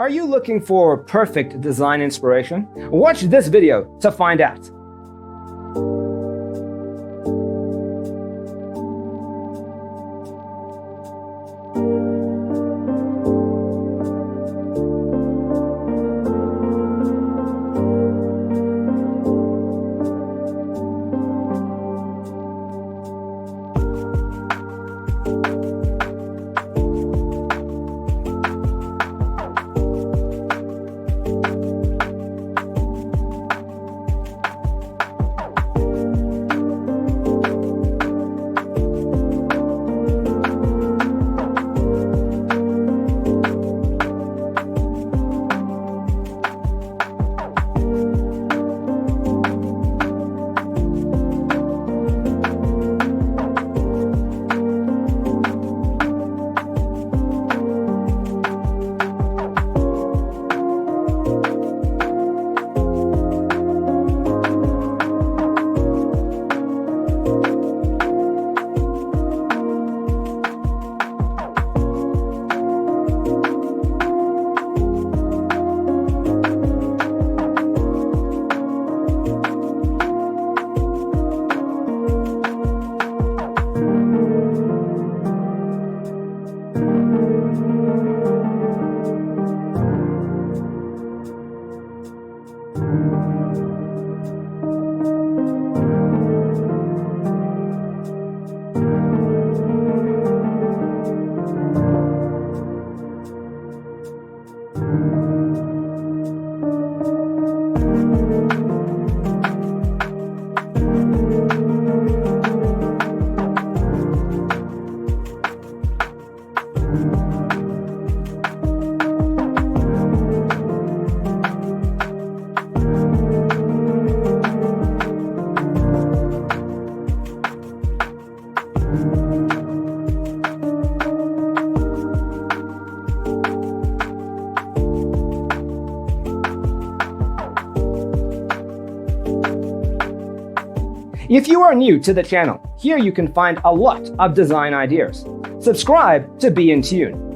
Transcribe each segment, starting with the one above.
Are you looking for perfect design inspiration? Watch this video to find out. If you are new to the channel, here you can find a lot of design ideas. Subscribe to be in tune.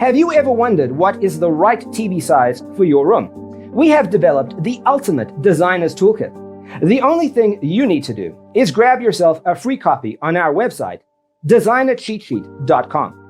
Have you ever wondered what is the right TV size for your room? We have developed the ultimate designer's toolkit. The only thing you need to do is grab yourself a free copy on our website, designercheatsheet.com.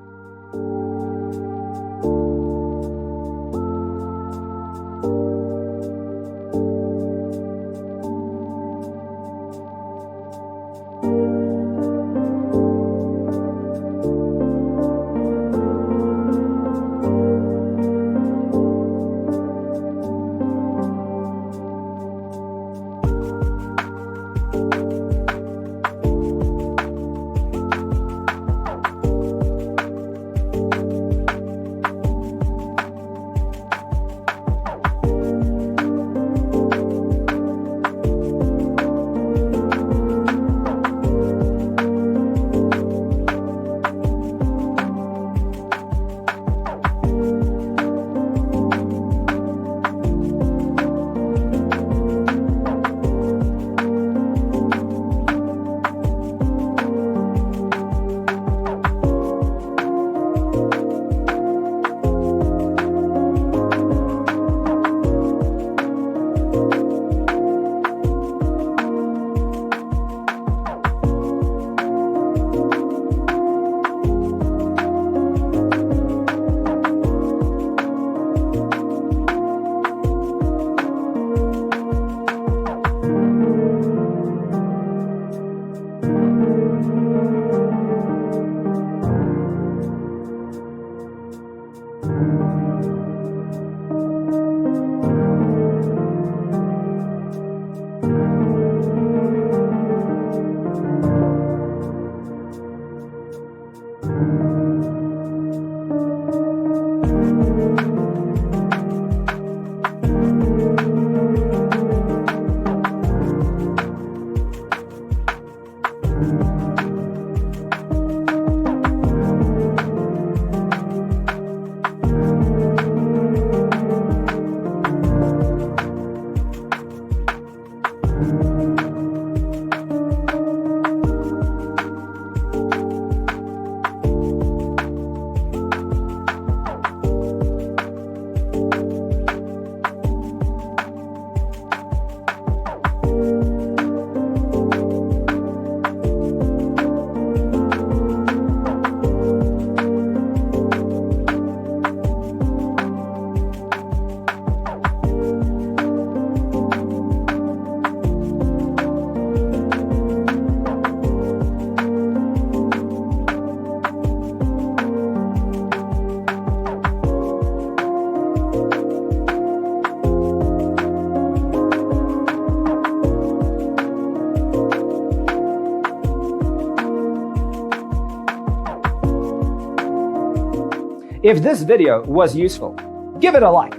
If this video was useful, give it a like.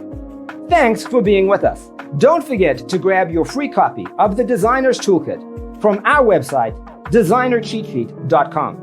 Thanks for being with us. Don't forget to grab your free copy of the Designer's Toolkit from our website, designercheatsheet.com.